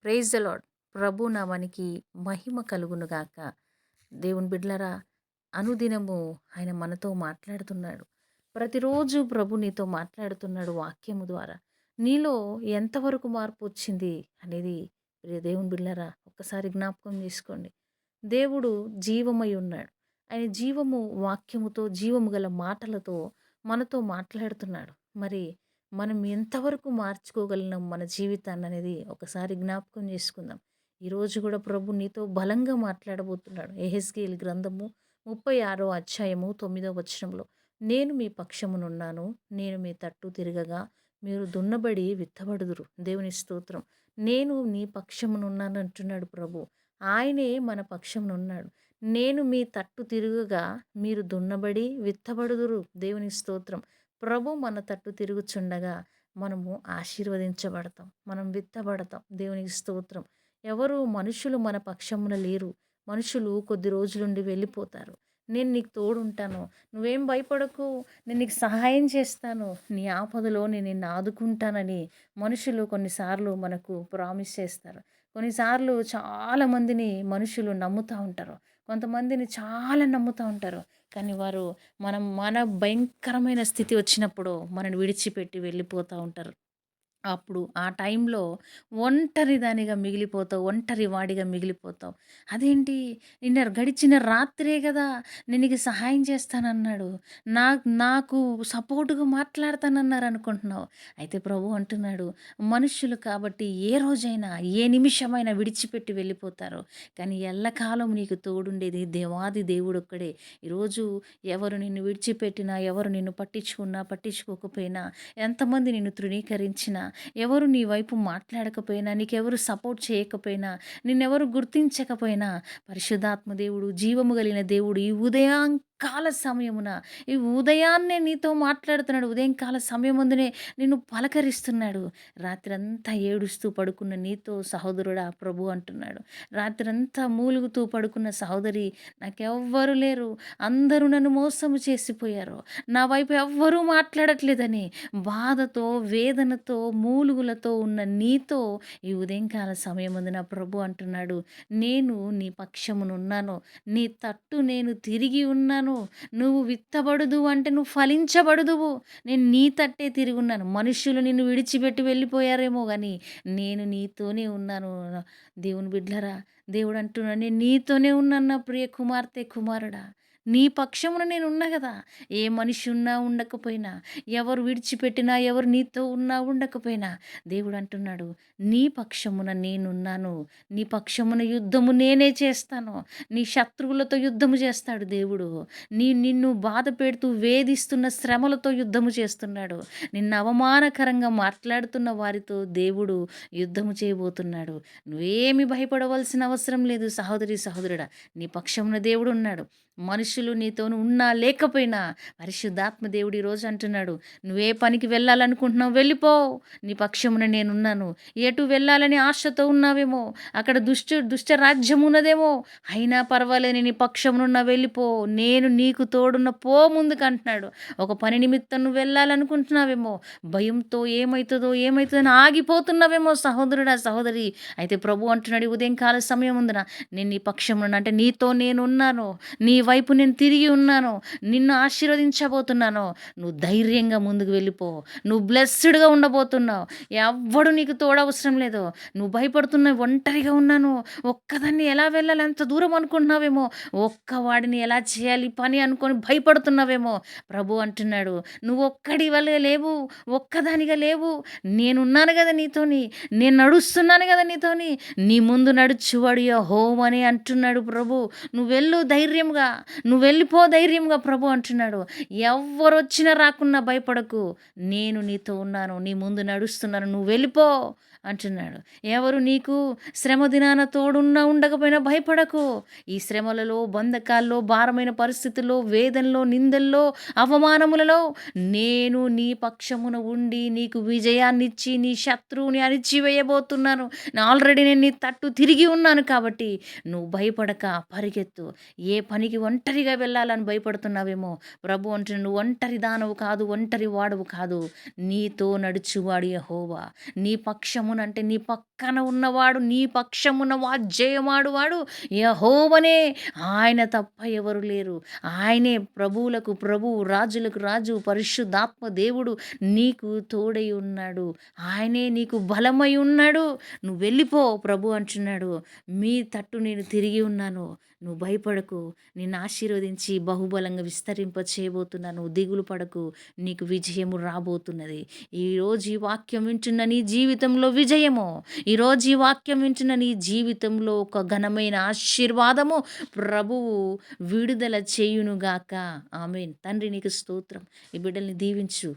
Praise the lord. ప్రభు నామానికి మహిమ కలుగునుగాక. దేవుని బిడ్డలారా, అనుదినము ఆయన మనతో మాట్లాడుతున్నాడు. ప్రతిరోజు ప్రభు నీతో మాట్లాడుతున్నాడు వాక్యము ద్వారా. నీలో ఎంతవరకు మార్పు వచ్చింది అనేది ప్రియ దేవుని బిడ్డలారా ఒక్కసారి జ్ఞాపకం చేసుకోండి. దేవుడు జీవమై ఉన్నాడు. ఆయన జీవము వాక్యముతో, జీవము గల మాటలతో మనతో మాట్లాడుతున్నాడు. మరి మనం ఎంతవరకు మార్చుకోగలిగినాం మన జీవితాన్ని అనేది ఒకసారి జ్ఞాపకం చేసుకుందాం. ఈరోజు కూడా ప్రభు నీతో బలంగా మాట్లాడబోతున్నాడు. యెహెజ్కేలు గ్రంథము 36వ అధ్యాయము 9వ వచనంలో, నేను మీ పక్షమునున్నాను, నేను మీ తట్టు తిరగగా మీరు దున్నబడి విత్తబడుదురు. దేవుని స్తోత్రం. నేను నీ పక్షమునున్నాను అంటున్నాడు ప్రభు. ఆయనే మన పక్షమునున్నాడు. నేను మీ తట్టు తిరుగగా మీరు దున్నబడి విత్తబడుదురు. దేవుని స్తోత్రం. ప్రభు మన తట్టు తిరుగుచుండగా మనము ఆశీర్వదించబడతాం, మనం విత్తబడతాం. దేవునికి స్తోత్రం. ఎవరు మనుషులు మన పక్షమున లేరు. మనుషులు కొద్ది రోజులుండి వెళ్ళిపోతారు. నేను నీకు తోడుంటాను, నువ్వేం భయపడకు, నేను నీకు సహాయం చేస్తాను, నీ ఆపదలో నేను నిన్ను ఆదుకుంటానని మనుషులు కొన్నిసార్లు మనకు ప్రామిస్ చేస్తారు. కొన్నిసార్లు చాలామందిని మనుషులు నమ్ముతూ ఉంటారు, కొంతమందిని చాలా నమ్ముతూ ఉంటారు. కానీ వారు మన భయంకరమైన స్థితి వచ్చినప్పుడు మనని విడిచిపెట్టి వెళ్ళిపోతూ ఉంటారు. అప్పుడు ఆ టైంలో ఒంటరి దానిగా మిగిలిపోతావు, ఒంటరి వాడిగా మిగిలిపోతావు. అదేంటి, గడిచిన రాత్రే కదా నేను నీకు సహాయం చేస్తానన్నాడు, నాకు సపోర్టుగా మాట్లాడతానన్నారు అనుకుంటున్నావు. అయితే ప్రభు అంటున్నాడు, మనుష్యులు కాబట్టి ఏ రోజైనా ఏ నిమిషమైనా విడిచిపెట్టి వెళ్ళిపోతారు. కానీ ఎల్లకాలం నీకు తోడుండేది దేవాది దేవుడు ఒక్కడే. ఈరోజు ఎవరు నిన్ను విడిచిపెట్టినా, ఎవరు నిన్ను పట్టించుకున్నా పట్టించుకోకపోయినా, ఎంతమంది నిన్ను తృణీకరించినా, ఎవరు నీ వైపు మాట్లాడకపోయినా, నీకెవరు సపోర్ట్ చేయకపోయినా, నిన్నెవరు గుర్తించకపోయినా, పరిశుద్ధాత్మ దేవుడు, జీవము కలిగిన దేవుడు ఈ ఉదయంకాల సమయమున, ఈ ఉదయాన్నే నీతో మాట్లాడుతున్నాడు. ఉదయంకాల సమయమందునే నిన్ను పలకరిస్తున్నాడు. రాత్రంతా ఏడుస్తూ పడుకున్న నీతో సహోదరుడా ప్రభు అంటున్నాడు. రాత్రంతా మూలుగుతూ పడుకున్న సహోదరి, నాకెవ్వరు లేరు, అందరూ నన్ను మోసము చేసిపోయారు, నా వైపు ఎవ్వరూ మాట్లాడట్లేదని బాధతో, వేదనతో, మూలుగులతో ఉన్న నీతో ఈ ఉదయంకాల సమయమందున ప్రభు అంటున్నాడు, నేను నీ పక్షమునున్నాను, నీ తట్టు నేను తిరిగి ఉన్నాను. నువ్వు విత్తబడుదువు అంటే నువ్వు ఫలించబడుదువు. నేను నీ తట్టే తిరిగి ఉన్నాను. మనుష్యులు నిన్ను విడిచిపెట్టి వెళ్ళిపోయారేమో కానీ నేను నీతోనే ఉన్నాను. దేవుని బిడ్డలారా, దేవుడు అంటున్నాడు, నేను నీతోనే ఉన్నాను నా ప్రియ కుమార్తె, కుమారుడా. నీ పక్షమున నేను ఉన్నా కదా. ఏ మనిషి ఉన్నా ఉండకపోయినా, ఎవరు విడిచిపెట్టినా, ఎవరు నీతో ఉన్నా ఉండకపోయినా, దేవుడు అంటున్నాడు, నీ పక్షమున నేనున్నాను. నీ పక్షమున యుద్ధము నేనే చేస్తాను. నీ శత్రువులతో యుద్ధము చేస్తాడు దేవుడు. నిన్ను బాధ పెడుతూ వేధిస్తున్న శ్రమలతో యుద్ధము చేస్తున్నాడు. నిన్ను అవమానకరంగా మాట్లాడుతున్న వారితో దేవుడు యుద్ధము చేయబోతున్నాడు. నువ్వేమి భయపడవలసిన అవసరం లేదు సహోదరి, సహోదరుడా. నీ పక్షమున దేవుడు ఉన్నాడు. మనుషులు నీతో ఉన్నా లేకపోయినా పరిశుద్ధాత్మ దేవుడు ఈరోజు అంటున్నాడు, నువ్వే పనికి వెళ్ళాలనుకుంటున్నావు వెళ్ళిపో, నీ పక్షమున నేనున్నాను. ఎటు వెళ్ళాలని ఆశతో ఉన్నావేమో, అక్కడ దుష్ట రాజ్యం ఉన్నదేమో, అయినా పర్వాలేదు, నీ పక్షమునున్న వెళ్ళిపో, నేను నీకు తోడున్న పో ముందుకు అంటున్నాడు. ఒక పని నిమిత్తం నువ్వు వెళ్ళాలనుకుంటున్నావేమో, భయంతో ఏమవుతుందని ఆగిపోతున్నావేమో సహోదరుడా, సహోదరి. అయితే ప్రభు అంటున్నాడు, ఉదయం కాల సమయం ఉందిన నేను నీ పక్షమున అంటే నీతో నేనున్నాను, నీ వైపు నేను తిరిగి ఉన్నాను, నిన్ను ఆశీర్వదించబోతున్నాను. నువ్వు ధైర్యంగా ముందుకు వెళ్ళిపో. నువ్వు బ్లెస్స్డ్గా ఉండబోతున్నావు. ఎవ్వడు నీకు తోడవసరం లేదు. నువ్వు భయపడుతున్నావు, ఒంటరిగా ఉన్నాను, ఒక్కదాన్ని ఎలా వెళ్ళాలి, ఎంత దూరం అనుకుంటున్నావేమో, ఒక్కవాడిని ఎలా చేయాలి పని అనుకొని భయపడుతున్నావేమో. ప్రభు అంటున్నాడు, నువ్వు ఒక్కడి వల్లే లేవు, ఒక్కదానిగా లేవు. నేనున్నాను కదా నీతోని, నేను నడుస్తున్నాను కదా నీతోని, నీ ముందు నడుచువాడు యెహోవా అని అంటున్నాడు ప్రభు. నువ్వు వెళ్ళు ధైర్యంగా, నువ్వు వెళ్ళిపో ధైర్యంగా ప్రభు అంటున్నాడు. ఎవ్వరొచ్చినా రాకున్నా భయపడకు, నేను నీతో ఉన్నాను, నీ ముందు నడుస్తున్నాను, నువ్వు వెళ్ళిపో అంటున్నాడు. ఎవరు నీకు శ్రమ దినాన తోడున్నా ఉండకపోయినా భయపడకు. ఈ శ్రమలలో, బంధకాల్లో, భారమైన పరిస్థితుల్లో, వేదనలో, నిందల్లో, అవమానములలో నేను నీ పక్షమున ఉండి నీకు విజయాన్నిచ్చి నీ శత్రువుని అణిచివేయబోతున్నాను. ఆల్రెడీ నేను నీ తట్టు తిరిగి ఉన్నాను కాబట్టి నువ్వు భయపడక పరిగెత్తు. ఏ పనికి ఒంటరిగా వెళ్ళాలని భయపడుతున్నావేమో, ప్రభు అంటున్నాడు, నువ్వు ఒంటరి దానవు కాదు, ఒంటరి వాడవు కాదు, నీతో నడుచువాడు యెహోవా. నీ పక్షమునంటే నీ పక్క పక్కన ఉన్నవాడు, నీ పక్షమున జయమాడువాడు యెహోవానే. ఆయన తప్ప ఎవరు లేరు. ఆయనే ప్రభువులకు ప్రభువు, రాజులకు రాజు, పరిశుద్ధాత్మ దేవుడు నీకు తోడై ఉన్నాడు. ఆయనే నీకు బలమై ఉన్నాడు. నువ్వు వెళ్ళిపో ప్రభు అంటున్నాడు. మీ తట్టు నేను తిరిగి ఉన్నాను. నువ్వు భయపడకు. నిన్ను ఆశీర్వదించి బహుబలంగా విస్తరింప చేయబోతున్నాను. దిగులు పడకు. నీకు విజయము రాబోతున్నది. ఈరోజు ఈ వాక్యం వింటున్న నీ జీవితంలో విజయము. ఈరోజు ఈ వాక్యం వింటున్న నీ జీవితంలో ఒక ఘనమైన ఆశీర్వాదము ప్రభువు విడుదల చేయునుగాక. ఆమేన్. తండ్రి నీకు స్తోత్రం. ఈ బిడ్డల్ని దీవించు.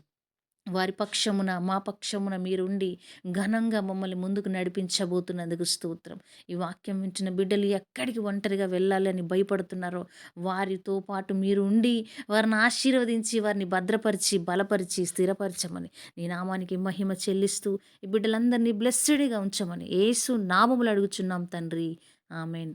వారి పక్షమున మా పక్షమున మీరుండి ఘనంగా మమ్మల్ని ముందుకు నడిపించబోతున్నందుకు స్తోత్రం. ఈ వాక్యం వింటున్న బిడ్డలు ఎక్కడికి ఒంటరిగా వెళ్ళాలని భయపడుతున్నారో వారితో పాటు మీరు ఉండి వారిని ఆశీర్వదించి వారిని భద్రపరిచి బలపరిచి స్థిరపరచమని నీ నామానికి మహిమ చెల్లిస్తూ ఈ బిడ్డలందరినీ బ్లెస్సెడ్గా ఉంచమని యేసు నామములో అడుగుచున్నాం తండ్రి. ఆమేన్.